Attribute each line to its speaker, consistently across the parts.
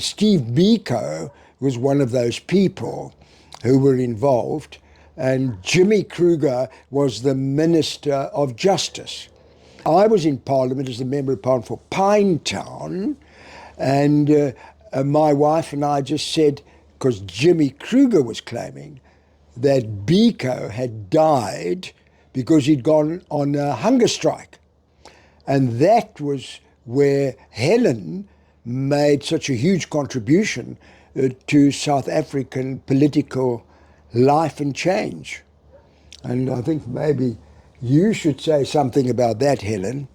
Speaker 1: Steve Biko was one of those people who were involved, and Jimmy Kruger was the Minister of Justice. I was in Parliament as the Member of Parliament for Pinetown, and my wife and I just said, because Jimmy Kruger was claiming that Biko had died because he'd gone on a hunger strike. And that was where Helen made such a huge contribution to South African political life and change. And I think maybe you should say something about that, Helen.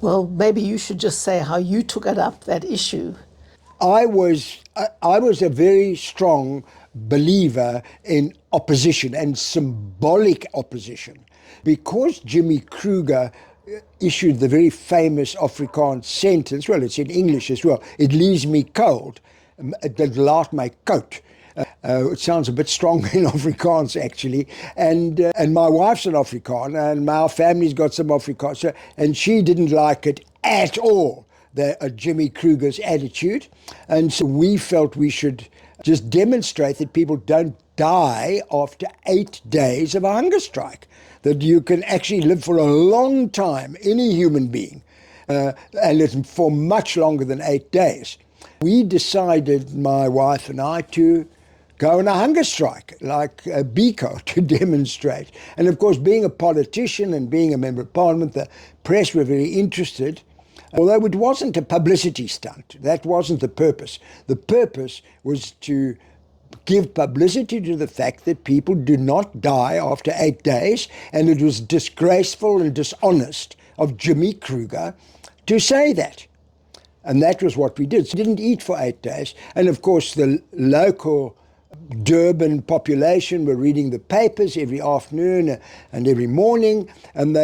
Speaker 2: Well, maybe you should just say how you took it up, that issue.
Speaker 1: I was a very strong believer in opposition and symbolic opposition. Because Jimmy Kruger issued the very famous Afrikaans sentence, well, it's in English as well, "It leaves me cold, it laat my coat." It sounds a bit strong in Afrikaans, actually. And my wife's an Afrikaner, and our family's got some Afrikaans, and she didn't like it at all, Jimmy Kruger's attitude. And so we felt we should just demonstrate that people don't die after 8 days of a hunger strike, that you can actually live for a long time, any human being, and it's for much longer than 8 days. We decided, my wife and I, to go on a hunger strike, like Biko, to demonstrate. And of course, being a politician and being a Member of Parliament, the press were very interested, although it wasn't a publicity stunt. That wasn't the purpose. The purpose was to give publicity to the fact that people do not die after 8 days, and it was disgraceful and dishonest of Jimmy Kruger to say that. And that was what we did. So we didn't eat for 8 days. And of course, the local Durban population were reading the papers every afternoon and every morning. And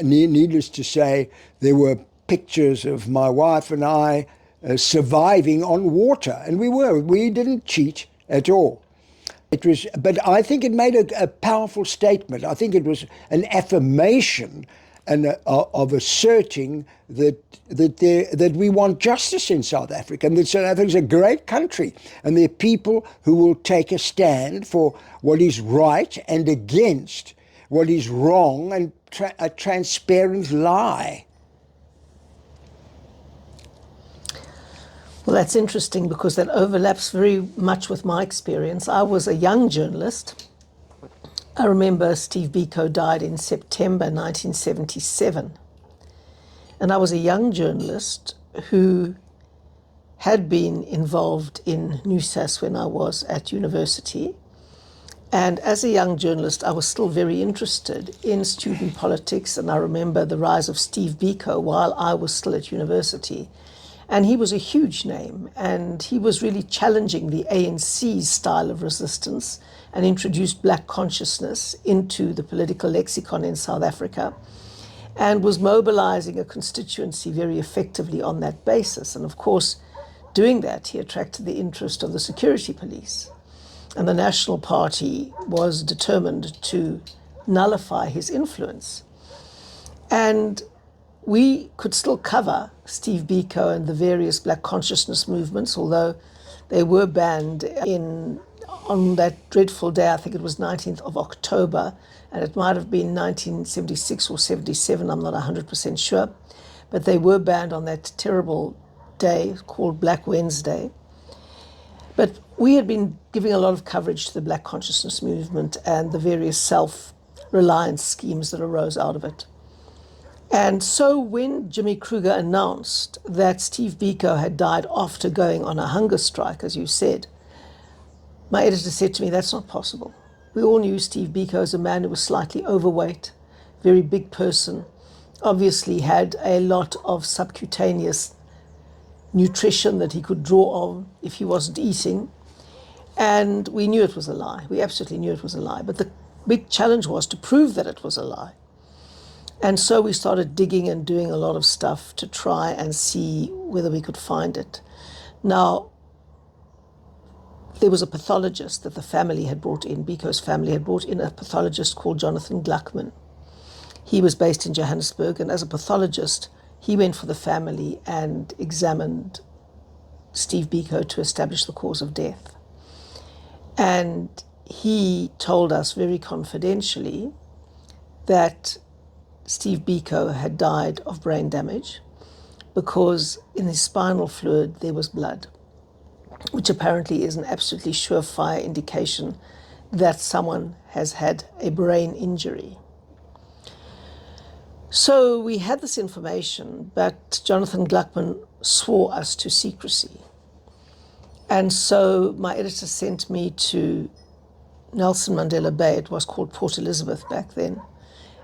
Speaker 1: needless to say, there were pictures of my wife and I surviving on water. And we didn't cheat at all. But I think it made a powerful statement. I think it was an affirmation of asserting that we want justice in South Africa, and that South Africa is a great country, and there are people who will take a stand for what is right and against what is wrong and a transparent lie.
Speaker 2: Well, that's interesting because that overlaps very much with my experience. I was a young journalist. I remember Steve Biko died in September 1977. And I was a young journalist who had been involved in NUSAS when I was at university. And as a young journalist, I was still very interested in student politics. And I remember the rise of Steve Biko while I was still at university. And he was a huge name, and he was really challenging the ANC's style of resistance and introduced black consciousness into the political lexicon in South Africa, and was mobilizing a constituency very effectively on that basis. And of course, doing that, he attracted the interest of the security police. And the National Party was determined to nullify his influence. And we could still cover Steve Biko and the various black consciousness movements, although they were banned on that dreadful day. I think it was 19th of October, and it might have been 1976 or 77, I'm not 100% sure. But they were banned on that terrible day called Black Wednesday. But we had been giving a lot of coverage to the black consciousness movement and the various self-reliance schemes that arose out of it. And so when Jimmy Kruger announced that Steve Biko had died after going on a hunger strike, as you said, my editor said to me, that's not possible. We all knew Steve Biko as a man who was slightly overweight, very big person, obviously had a lot of subcutaneous nutrition that he could draw on if he wasn't eating. And we knew it was a lie. We absolutely knew it was a lie. But the big challenge was to prove that it was a lie. And so we started digging and doing a lot of stuff to try and see whether we could find it. Now, there was a pathologist that the family had brought in, Biko's family had brought in a pathologist called Jonathan Gluckman. He was based in Johannesburg, and as a pathologist, he went for the family and examined Steve Biko to establish the cause of death. And he told us very confidentially that Steve Biko had died of brain damage because in his spinal fluid there was blood, which apparently is an absolutely surefire indication that someone has had a brain injury. So we had this information, but Jonathan Gluckman swore us to secrecy. And so my editor sent me to Nelson Mandela Bay. It was called Port Elizabeth back then.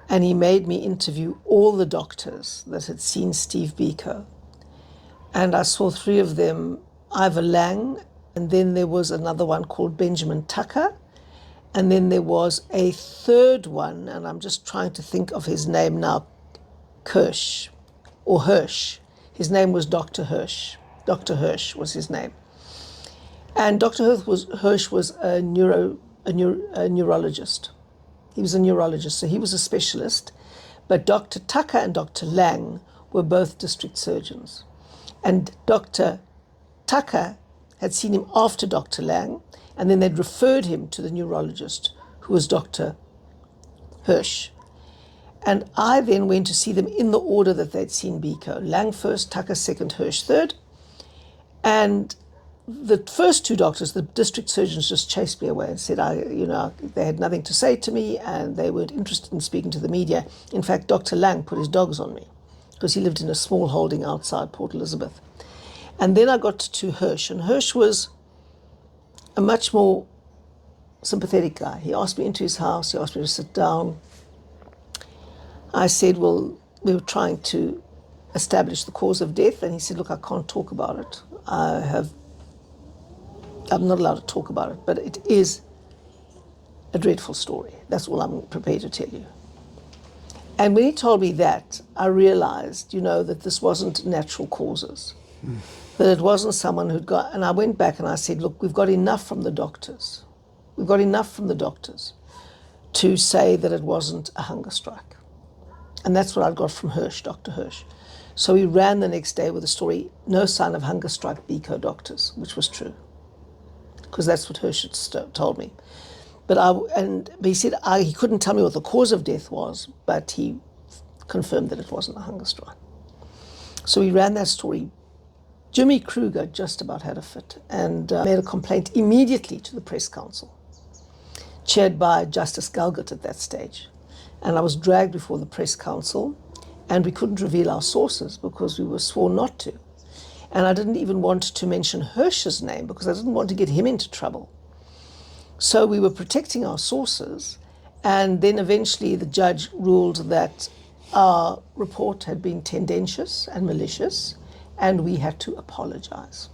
Speaker 2: And he made me interview all the doctors that had seen Steve Biko. And I saw three of them, Ivor Lang, and then there was another one called Benjamin Tucker, and then there was a third one, and I'm just trying to think of his name now, Kirsch, or Hirsch. His name was Dr. Hirsch. Dr. Hirsch was his name. And Dr. Hirsch was a neurologist. He was a neurologist, so he was a specialist. But Dr. Tucker and Dr. Lang were both district surgeons. And Dr. Tucker had seen him after Dr. Lang, and then they'd referred him to the neurologist, who was Dr. Hirsch. And I then went to see them in the order that they'd seen Biko. Lang first, Tucker second, Hirsch third. And the first two doctors, the district surgeons, just chased me away and said, they had nothing to say to me and they weren't interested in speaking to the media. In fact, Dr. Lang put his dogs on me because he lived in a small holding outside Port Elizabeth. And then I got to Hirsch, and Hirsch was a much more sympathetic guy. He asked me into his house, he asked me to sit down. I said, well, we were trying to establish the cause of death, and he said, look, I can't talk about it. I'm not allowed to talk about it, but it is a dreadful story. That's all I'm prepared to tell you. And when he told me that, I realized, that this wasn't natural causes, that it wasn't someone who'd got, and I went back and I said, look, we've got enough from the doctors. We've got enough from the doctors to say that it wasn't a hunger strike. And that's what I got from Hirsch, Dr. Hirsch. So he ran the next day with the story, no sign of hunger strike, Biko doctors, which was true, because that's what Hirsch had told me. But he said he couldn't tell me what the cause of death was, but he confirmed that it wasn't a hunger strike. So he ran that story. Jimmy Kruger just about had a fit and made a complaint immediately to the press council, chaired by Justice Galgut at that stage. And I was dragged before the press council, and we couldn't reveal our sources because we were sworn not to. And I didn't even want to mention Hirsch's name because I didn't want to get him into trouble. So we were protecting our sources, and then eventually the judge ruled that our report had been tendentious and malicious, and we had to apologize.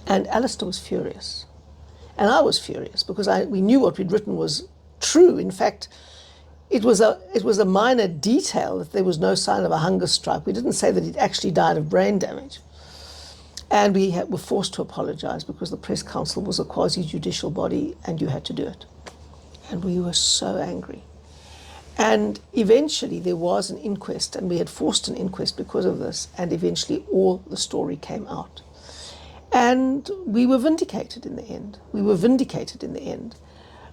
Speaker 2: And Alistair was furious. And I was furious because we knew what we'd written was true. In fact, it was a minor detail that there was no sign of a hunger strike. We didn't say that he'd actually died of brain damage. And we were forced to apologize because the press council was a quasi-judicial body and you had to do it. And we were so angry. And eventually there was an inquest, and we had forced an inquest because of this, and eventually all the story came out. And we were vindicated in the end.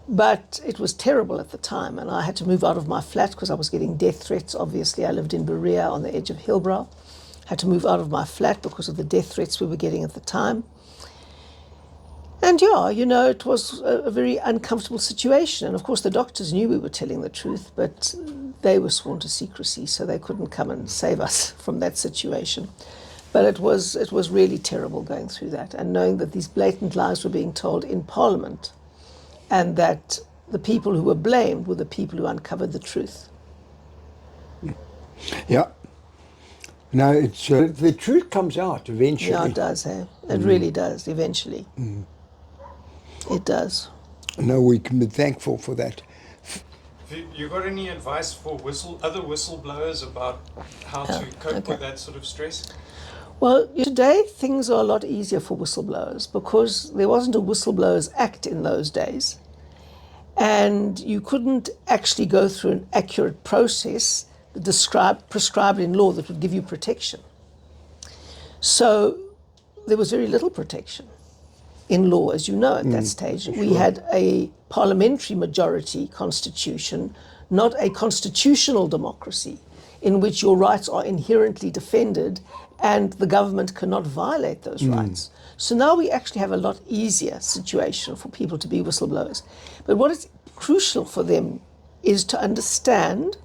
Speaker 2: But it was terrible at the time, and I had to move out of my flat because I was getting death threats. Obviously, I lived in Berea on the edge of Hillbrow. Had to move out of my flat because of the death threats we were getting at the time. And it was a very uncomfortable situation. And of course, the doctors knew we were telling the truth, but they were sworn to secrecy, so they couldn't come and save us from that situation. But it was really terrible going through that and knowing that these blatant lies were being told in Parliament, and that the people who were blamed were the people who uncovered the truth.
Speaker 1: Yeah. No, it's the truth comes out eventually.
Speaker 2: Yeah, it does, eh? It really does, eventually. It does.
Speaker 1: No, we can be thankful for that.
Speaker 3: Have you got any advice for other whistleblowers about how to cope with that sort of stress?
Speaker 2: Well, today things are a lot easier for whistleblowers because there wasn't a Whistleblowers Act in those days. And you couldn't actually go through an accurate process prescribed in law that would give you protection. So there was very little protection in law, as you know, at that stage. We had a parliamentary majority constitution, not a constitutional democracy, in which your rights are inherently defended and the government cannot violate those rights. So now we actually have a lot easier situation for people to be whistleblowers. But what is crucial for them is to understand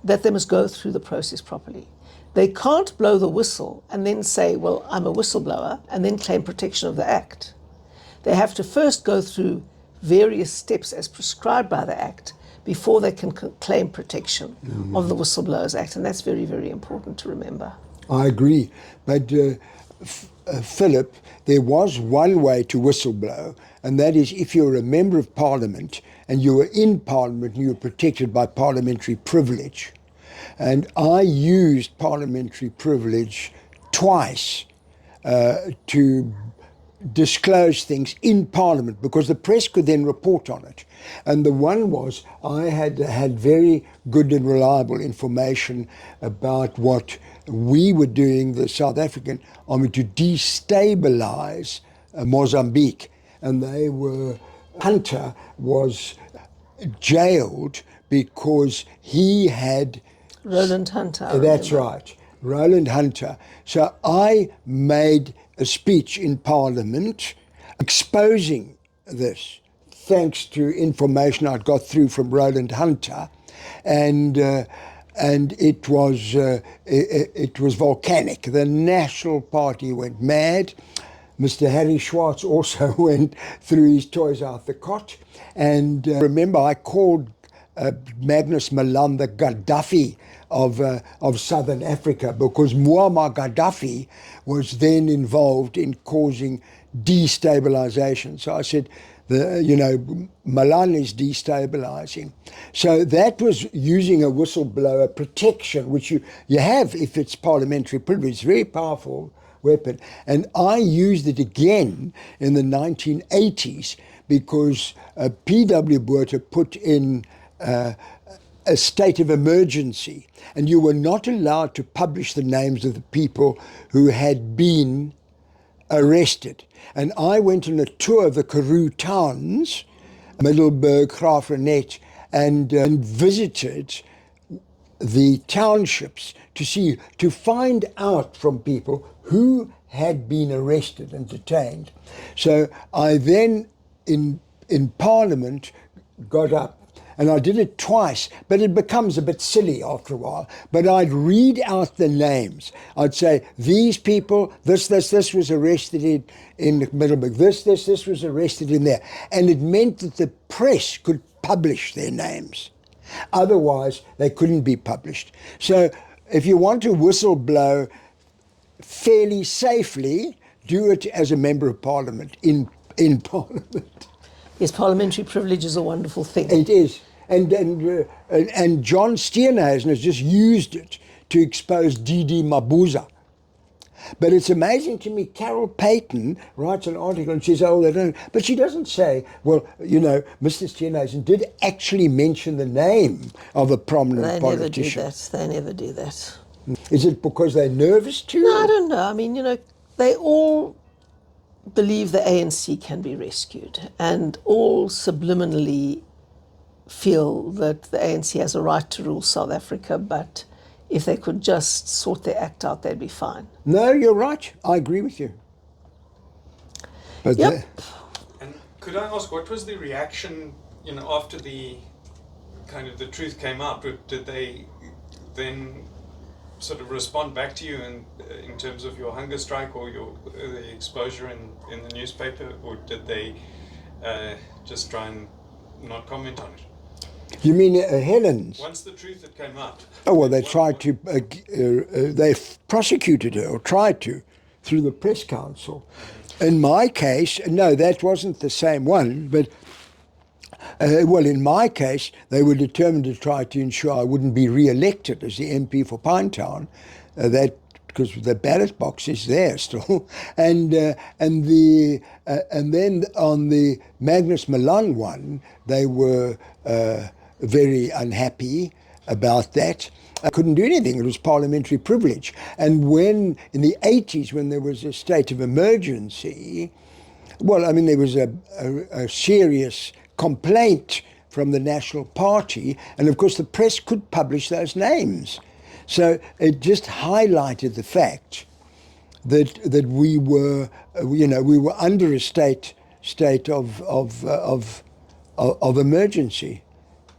Speaker 2: that they must go through the process properly. They can't blow the whistle and then say, well, I'm a whistleblower, and then claim protection of the Act. They have to first go through various steps as prescribed by the Act before they can claim protection of the Whistleblowers Act. And that's very, very important to remember.
Speaker 1: I agree. But Philip, there was one way to whistleblow, and that is if you're a member of Parliament and you were in Parliament and you were protected by parliamentary privilege. And I used parliamentary privilege twice to disclose things in Parliament because the press could then report on it. And the one was I had very good and reliable information about what we were doing, the South African army, to destabilize Mozambique. And Hunter was jailed because he had...
Speaker 2: Roland Hunter.
Speaker 1: That's right, Roland Hunter. So I made a speech in Parliament exposing this, thanks to information I'd got through from Roland Hunter, and it was volcanic. The National Party went mad. Mr. Harry Schwartz also went threw his toys out the cot. And remember, I called Magnus Malan the Gaddafi of Southern Africa, because Muammar Gaddafi was then involved in causing destabilization. So I said, Malan is destabilizing. So that was using a whistleblower protection, which you have if it's parliamentary privilege. It's a very powerful weapon. And I used it again in the 1980s because P.W. Botha put in a state of emergency, and you were not allowed to publish the names of the people who had been arrested. And I went on a tour of the Karoo towns, Middelburg, Graafrenet, and visited the townships to find out from people who had been arrested and detained. So I then, in Parliament, got up, and I did it twice, but it becomes a bit silly after a while. But I'd read out the names. I'd say, these people, this was arrested in Middelburg, this was arrested in there. And it meant that the press could publish their names. Otherwise, they couldn't be published. So if you want to whistleblow fairly safely, do it as a member of Parliament, in Parliament.
Speaker 2: Yes, parliamentary privilege is a wonderful thing.
Speaker 1: It is. And John Steenhuisen has just used it to expose D.D. Mabuza. But it's amazing to me, Carol Payton writes an article and says, they don't. But she doesn't say, well, Mr. Steenhuisen did actually mention the name of a prominent politician.
Speaker 2: They never do that.
Speaker 1: Is it because they're nervous too?
Speaker 2: No, I don't know. I mean, they all believe the ANC can be rescued, and all subliminally feel that the ANC has a right to rule South Africa, but if they could just sort their act out, they'd be fine.
Speaker 1: No, you're right. I agree with you. But
Speaker 2: yep.
Speaker 3: And could I ask, what was the reaction, after the truth came out? Did they then sort of respond back to you in terms of your hunger strike or the exposure in the newspaper, or did they just try and not comment on it?
Speaker 1: You mean Helen's?
Speaker 3: Once the truth had come out.
Speaker 1: Oh, well, they tried to, they prosecuted her, or tried to, through the press council. In my case, no, that wasn't the same one, but in my case, they were determined to try to ensure I wouldn't be re-elected as the MP for Pinetown, because the ballot box is there still, and then on the Magnus Malan one, they were very unhappy about that, couldn't do anything. It was parliamentary privilege. And when, in the 80s, when there was a state of emergency, well, I mean, there was a serious complaint from the National Party, and of course the press could publish those names. So it just highlighted the fact that we were, we were under a state of emergency.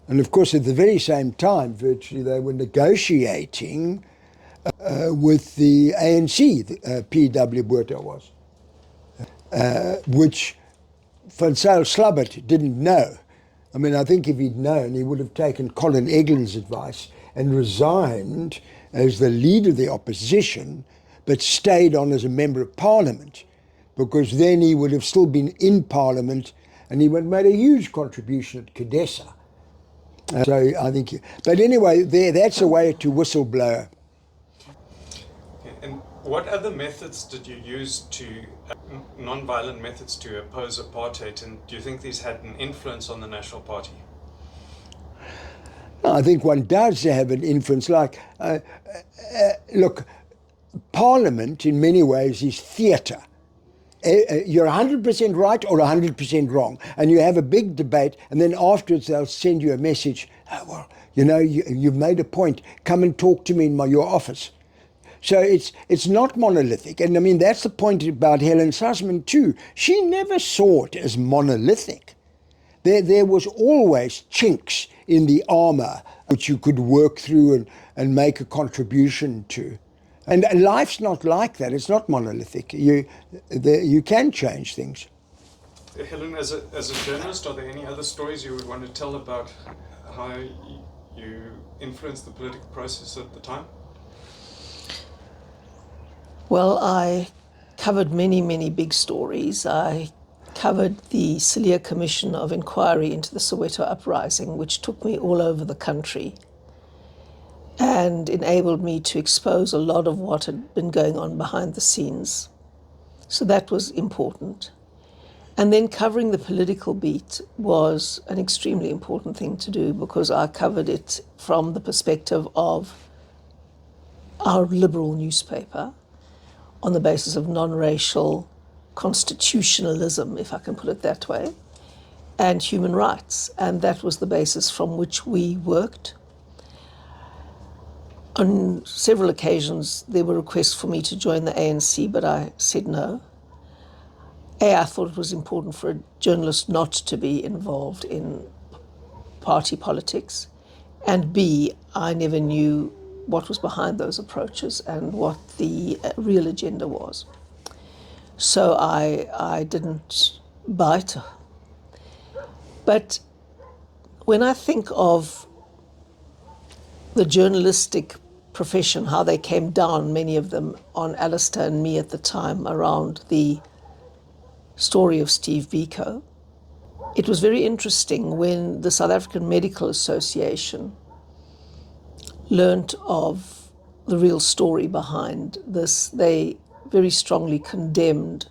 Speaker 1: And of course, at the very same time, virtually, they were negotiating with the ANC, P.W. Botha was, which Van Zyl Slabbert didn't know. I mean, I think if he'd known, he would have taken Colin Eglin's advice and resigned as the leader of the opposition, but stayed on as a member of Parliament, because then he would have still been in Parliament, and he would have made a huge contribution at CODESA. So I think, but anyway, that's a way to whistleblower.
Speaker 3: And what other methods did you use non-violent methods to oppose apartheid, and do you think these had an influence on the National Party?
Speaker 1: I think one does have an influence. Like, look, Parliament in many ways is theatre. You're 100% right or 100% wrong, and you have a big debate, and then afterwards they'll send you a message. Oh, well, you've made a point. Come and talk to me in your office. So it's not monolithic, and I mean that's the point about Helen Suzman too. She never saw it as monolithic. There was always chinks in the armour which you could work through and make a contribution to. And life's not like that. It's not monolithic. You can change things.
Speaker 3: Helen, as a journalist, are there any other stories you would want to tell about how you influenced the political process at the time?
Speaker 2: Well, I covered many, many big stories. I covered the Zille Commission of Inquiry into the Soweto uprising, which took me all over the country and enabled me to expose a lot of what had been going on behind the scenes. So that was important. And then covering the political beat was an extremely important thing to do, because I covered it from the perspective of our liberal newspaper on the basis of non-racial constitutionalism, if I can put it that way, and human rights. And that was the basis from which we worked. On several occasions, there were requests for me to join the ANC, but I said no. I thought it was important for a journalist not to be involved in party politics. And B, I never knew what was behind those approaches and what the real agenda was. So I didn't bite. But when I think of the journalistic profession, how they came down, many of them, on Alistair and me at the time around the story of Steve Biko, it was very interesting when the South African Medical Association learnt of the real story behind this. They very strongly condemned,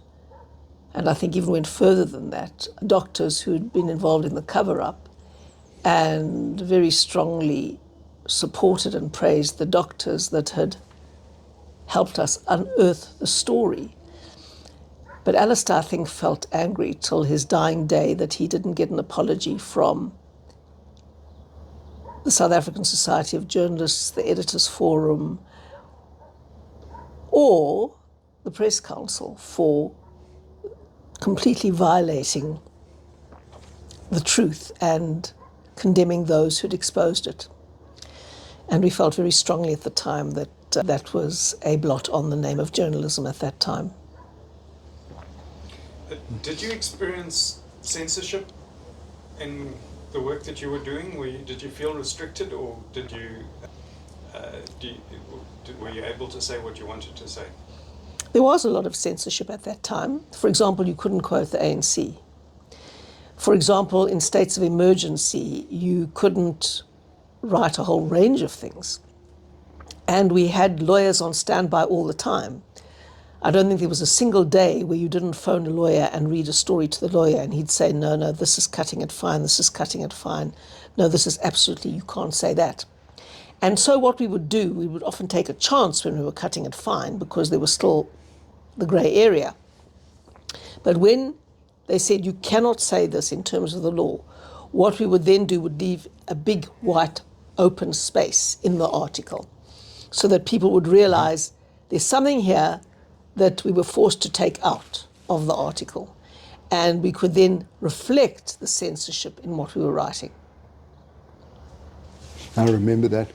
Speaker 2: and I think even went further than that, doctors who'd been involved in the cover-up, and very strongly supported and praised the doctors that had helped us unearth the story. But Alistair, I think, felt angry till his dying day that he didn't get an apology from the South African Society of Journalists, the Editors Forum, or the Press Council for completely violating the truth and condemning those who'd exposed it. And we felt very strongly at the time that that was a blot on the name of journalism at that time.
Speaker 3: Did you experience censorship in the work that you were doing? Did you feel restricted, or were you able to say what you wanted to say?
Speaker 2: There was a lot of censorship at that time. For example, you couldn't quote the ANC. For example, in states of emergency, you couldn't write a whole range of things. And we had lawyers on standby all the time. I don't think there was a single day where you didn't phone a lawyer and read a story to the lawyer and he'd say, no, this is cutting it fine, this is cutting it fine. No, this is absolutely, you can't say that. And so what we would do, we would often take a chance when we were cutting it fine because there was still the grey area. But when they said you cannot say this in terms of the law, what we would then do would leave a big white open space in the article so that people would realize there's something here that we were forced to take out of the article. And we could then reflect the censorship in what we were writing.
Speaker 1: I remember that.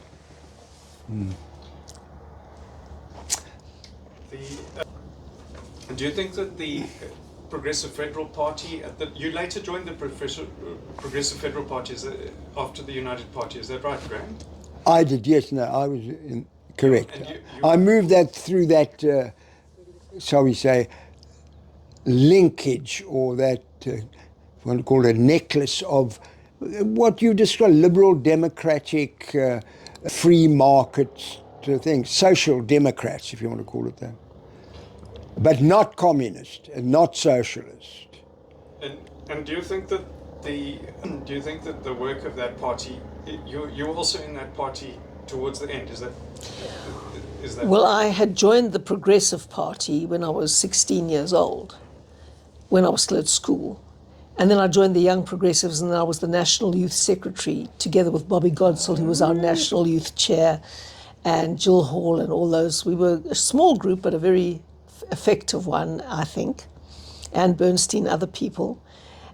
Speaker 3: Do you think that the Progressive Federal Party, you later joined the Progressive Federal Party after the United Party, is that right, Graham?
Speaker 1: I did, yes, no, I was correct. I moved that through that, shall we say, linkage, or that, if you want to call it a necklace of what you describe, liberal, democratic, free market things, social democrats, if you want to call it that. But not communist and not socialist.
Speaker 3: And do you think that the work of that party, you were also in that party towards the end, is that
Speaker 2: Well, I had joined the Progressive Party when I was 16 years old, when I was still at school. And then I joined the Young Progressives, and then I was the National Youth Secretary, together with Bobby Godsall, who was our National Youth Chair, and Jill Hall and all those. We were a small group, but a very effective one, I think, and Bernstein, other people.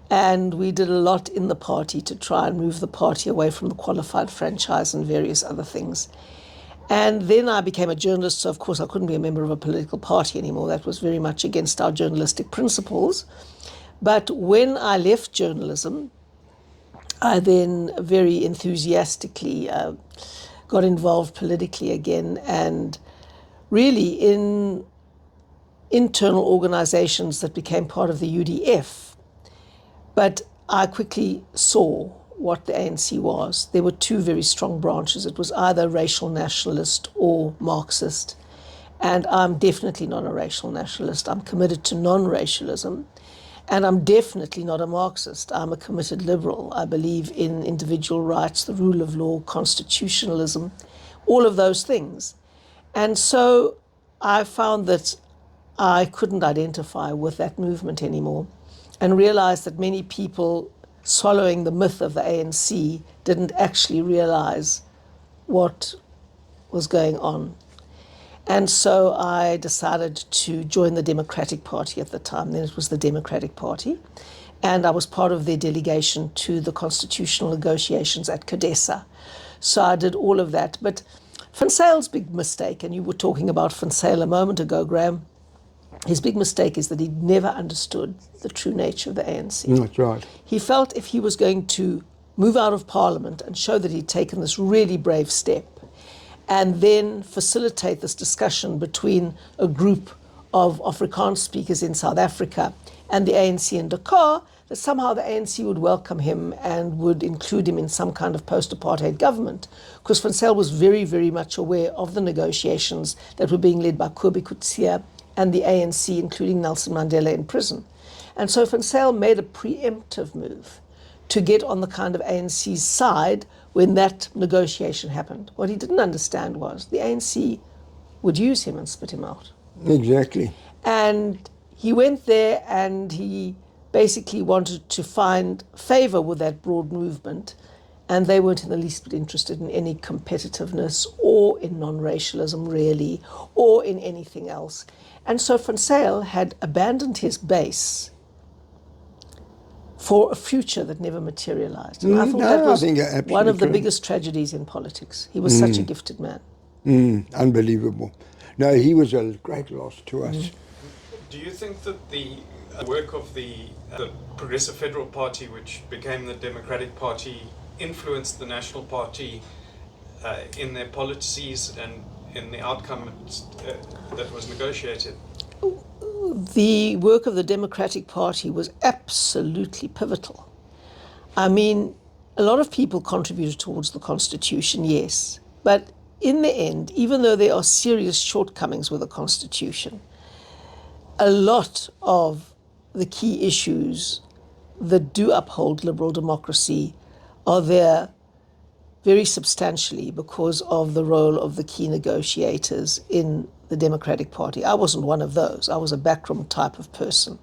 Speaker 2: And we did a lot in the party to try and move the party away from the qualified franchise and various other things. And then I became a journalist, so of course I couldn't be a member of a political party anymore. That was very much against our journalistic principles. But when I left journalism, I then very enthusiastically got involved politically again, and really in internal organizations that became part of the UDF. But I quickly saw what the ANC was. There were two very strong branches. It was either racial nationalist or Marxist. And I'm definitely not a racial nationalist. I'm committed to non-racialism. And I'm definitely not a Marxist. I'm a committed liberal. I believe in individual rights, the rule of law, constitutionalism, all of those things. And so I found that I couldn't identify with that movement anymore, and realized that many people swallowing the myth of the ANC didn't actually realize what was going on. And so I decided to join the Democratic Party at the time. Then it was the Democratic Party. And I was part of their delegation to the constitutional negotiations at CODESA. So I did all of that. But Van Zyle's big mistake, and you were talking about Van Zyl a moment ago, Graham, his big mistake is that he never understood the true nature of the ANC.
Speaker 1: That's right.
Speaker 2: He felt if he was going to move out of Parliament and show that he'd taken this really brave step, and then facilitate this discussion between a group of Afrikaans speakers in South Africa and the ANC in Dakar, that somehow the ANC would welcome him and would include him in some kind of post-apartheid government. Because Van Zyl was very, very much aware of the negotiations that were being led by Kobie Coetzee and the ANC, including Nelson Mandela in prison. And so Van Zyl made a preemptive move to get on the kind of ANC's side when that negotiation happened. What he didn't understand was the ANC would use him and spit him out.
Speaker 1: Exactly.
Speaker 2: And he went there and he basically wanted to find favor with that broad movement, and they weren't in the least bit interested in any competitiveness or in non-racialism really, or in anything else. And so Van Zyl had abandoned his base for a future that never materialized. And I thought that was one of the biggest tragedies in politics. He was such a gifted man.
Speaker 1: Unbelievable. No, he was a great loss to us.
Speaker 3: Do you think that the work of the Progressive Federal Party, which became the Democratic Party, influenced the National Party in their policies and in the outcome that was negotiated?
Speaker 2: The work of the Democratic Party was absolutely pivotal. I mean, a lot of people contributed towards the Constitution, yes, but in the end, even though there are serious shortcomings with the Constitution, a lot of the key issues that do uphold liberal democracy are there very substantially because of the role of the key negotiators in the Democratic Party. I wasn't one of those. I was a backroom type of person.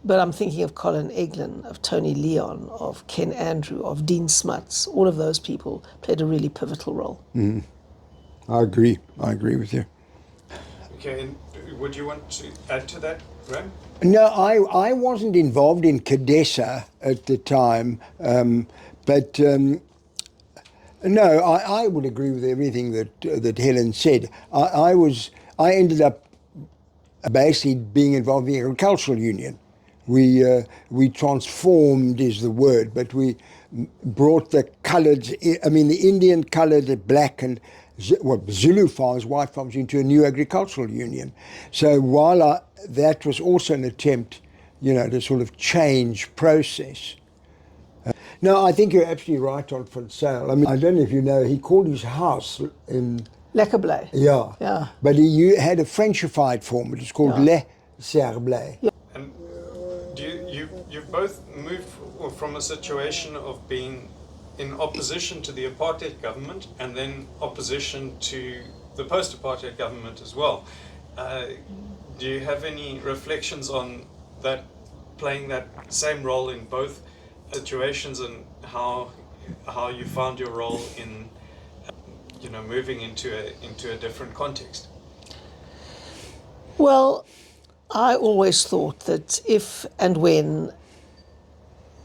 Speaker 2: But I'm thinking of Colin Eglin, of Tony Leon, of Ken Andrew, of Dean Smuts. All of those people played a really pivotal role.
Speaker 1: I agree with you.
Speaker 3: Okay, and would you want to add to that, Graham?
Speaker 1: No, I wasn't involved in CODESA at the time, but no, I would agree with everything that Helen said. I ended up basically being involved in the agricultural union. We transformed is the word, but we brought the coloured, the Indian coloured, the black and Zulu farmers, white farmers, into a new agricultural union. So while that was also an attempt, to sort of change process. No, I think you're absolutely right on Van Zyl. I don't know if you know, he called his house in
Speaker 2: Lekker
Speaker 1: yeah. But he had a Frenchified form. It was called Le Serblay.
Speaker 2: Yeah.
Speaker 3: And you've both moved from a situation of being in opposition to the apartheid government and then opposition to the post-apartheid government as well. Do you have any reflections on that, playing that same role in both situations, and how you found your role in moving into a different context?
Speaker 2: Well, I always thought that if and when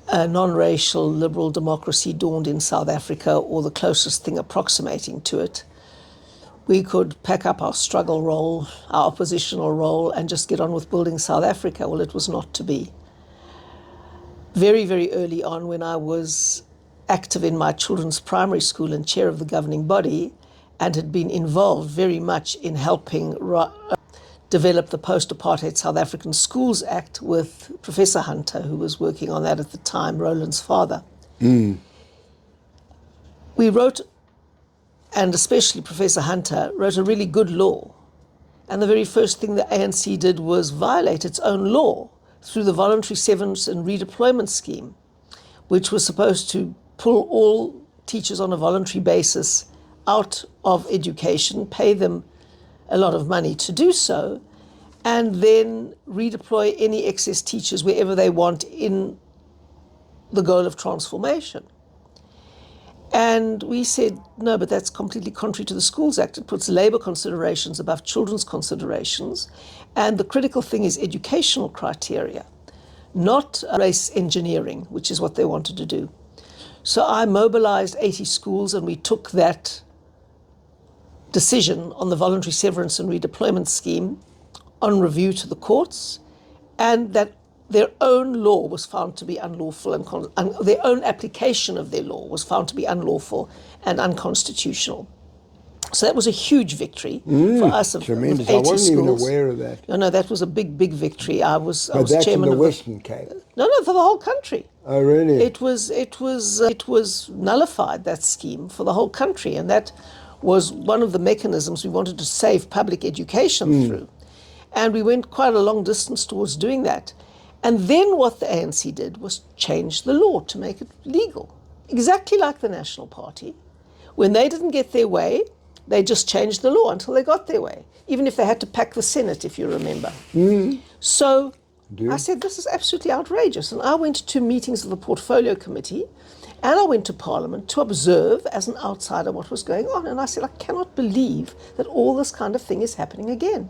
Speaker 2: a non-racial liberal democracy dawned in South Africa, or the closest thing approximating to it, we could pack up our struggle role, our oppositional role, and just get on with building South Africa. Well, it was not to be. Very, very early on, when I was active in my children's primary school and chair of the governing body, and had been involved very much in helping develop the Post-Apartheid South African Schools Act with Professor Hunter, who was working on that at the time, Roland's father. We wrote, and especially Professor Hunter, wrote a really good law. And the very first thing the ANC did was violate its own law through the voluntary severance and redeployment scheme, which was supposed to pull all teachers on a voluntary basis out of education, pay them a lot of money to do so, and then redeploy any excess teachers wherever they want in the goal of transformation. And we said, no, but that's completely contrary to the Schools Act. It puts labour considerations above children's considerations. And the critical thing is educational criteria, not race engineering, which is what they wanted to do. So I mobilized 80 schools, and we took that decision on the voluntary severance and redeployment scheme on review to the courts, and that their own law was found to be unlawful, and their own application of their law was found to be unlawful and unconstitutional. So that was a huge victory for us.
Speaker 1: Tremendous.
Speaker 2: Of 80
Speaker 1: I wasn't even
Speaker 2: schools.
Speaker 1: aware of that.
Speaker 2: No, that was a big, big victory. I was
Speaker 1: That's
Speaker 2: chairman
Speaker 1: in the
Speaker 2: of
Speaker 1: Western Cape.
Speaker 2: No, for the whole country.
Speaker 1: Oh, really?
Speaker 2: It was nullified, that scheme, for the whole country, and that was one of the mechanisms we wanted to save public education through. And we went quite a long distance towards doing that. And then what the ANC did was change the law to make it legal, exactly like the National Party. When they didn't get their way, they just changed the law until they got their way, even if they had to pack the Senate, if you remember. So I said, this is absolutely outrageous. And I went to meetings of the Portfolio Committee, and I went to Parliament to observe as an outsider what was going on. And I said, I cannot believe that all this kind of thing is happening again.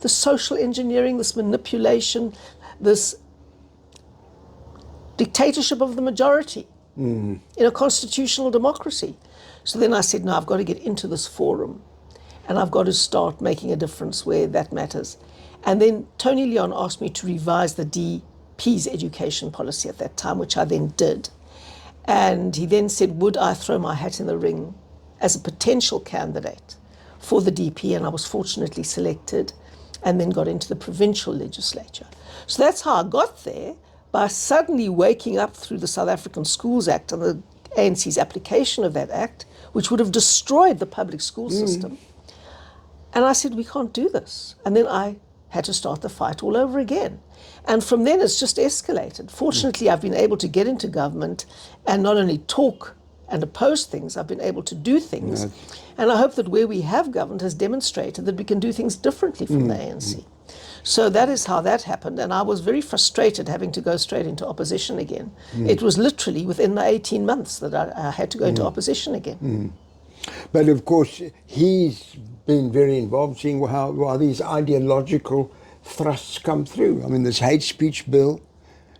Speaker 2: The social engineering, this manipulation, this dictatorship of the majority in a constitutional democracy. So then I said, no, I've got to get into this forum, and I've got to start making a difference where that matters. And then Tony Leon asked me to revise the DP's education policy at that time, which I then did. And he then said, would I throw my hat in the ring as a potential candidate for the DP? And I was fortunately selected, and then got into the provincial legislature. So that's how I got there, by suddenly waking up through the South African Schools Act and the ANC's application of that act, which would have destroyed the public school system. And I said, we can't do this. And then I had to start the fight all over again. And from then it's just escalated. Fortunately, I've been able to get into government and not only talk and opposed things. I've been able to do things. And I hope that where we have governed has demonstrated that we can do things differently from the ANC. So that is how that happened. And I was very frustrated having to go straight into opposition again. It was literally within the 18 months that I had to go into opposition again.
Speaker 1: But of course, he's been very involved seeing how these ideological thrusts come through. I mean, this hate speech bill,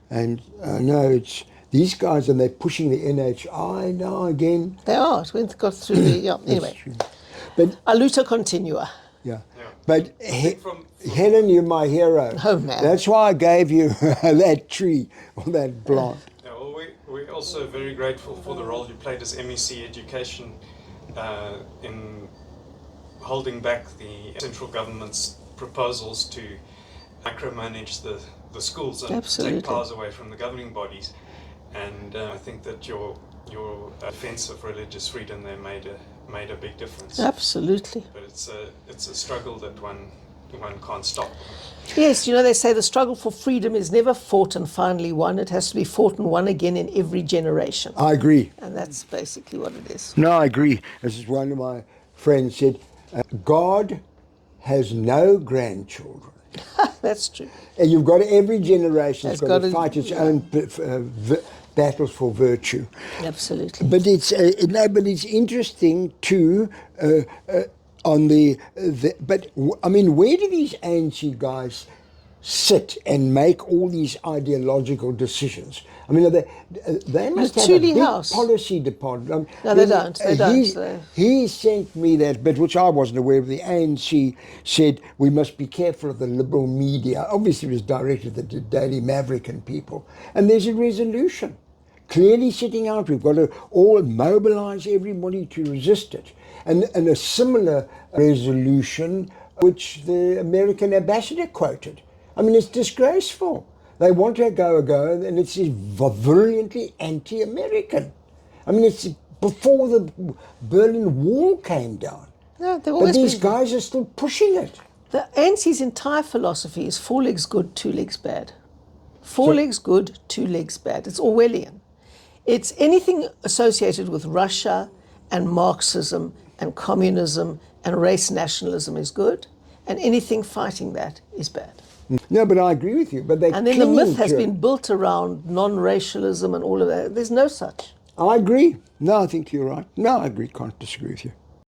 Speaker 1: and it's these guys, and they're pushing the NHI now again.
Speaker 2: They are. It got through the, anyway.
Speaker 1: But
Speaker 2: A luta continua.
Speaker 1: But Helen, you're my hero.
Speaker 2: Oh, man.
Speaker 1: That's why I gave you that tree or that plant.
Speaker 3: Yeah, well, we're also very grateful for the role you played as MEC Education in holding back the central government's proposals to micromanage the schools and take powers away from the governing bodies. And I think that your defense of religious freedom there made a big difference.
Speaker 2: Absolutely.
Speaker 3: But it's a struggle that one can't stop.
Speaker 2: Yes, they say the struggle for freedom is never fought and finally won. It has to be fought and won again in every generation.
Speaker 1: I agree.
Speaker 2: And that's basically what it is.
Speaker 1: No, I agree. This is one of my friends said, God has no grandchildren.
Speaker 2: That's true.
Speaker 1: And you've got every generation has got to fight its own battles for virtue.
Speaker 2: Absolutely.
Speaker 1: But it's interesting too. Where do these ANC guys sit and make all these ideological decisions? I mean, they must have a big policy department.
Speaker 2: No, they don't. They don't.
Speaker 1: He sent me that bit, which I wasn't aware of. The ANC said we must be careful of the liberal media. Obviously, it was directed at the Daily Maverick and people. And there's a resolution clearly setting out. We've got to all mobilize everybody to resist it. And a similar resolution which the American ambassador quoted. I mean, it's disgraceful. They want to go, and it's virulently anti-American. I mean, it's before the Berlin Wall came down.
Speaker 2: No,
Speaker 1: but these guys are still pushing it.
Speaker 2: The ANC's entire philosophy is 4 legs good, 2 legs bad. 4 legs good, 2 legs bad. It's Orwellian. It's anything associated with Russia and Marxism and communism and race nationalism is good, and anything fighting that is bad.
Speaker 1: No, but I agree with you. But
Speaker 2: and then the myth has been built around non-racialism and all of that. There's no such.
Speaker 1: I agree. No, I think you're right. No, I agree. Can't disagree with you.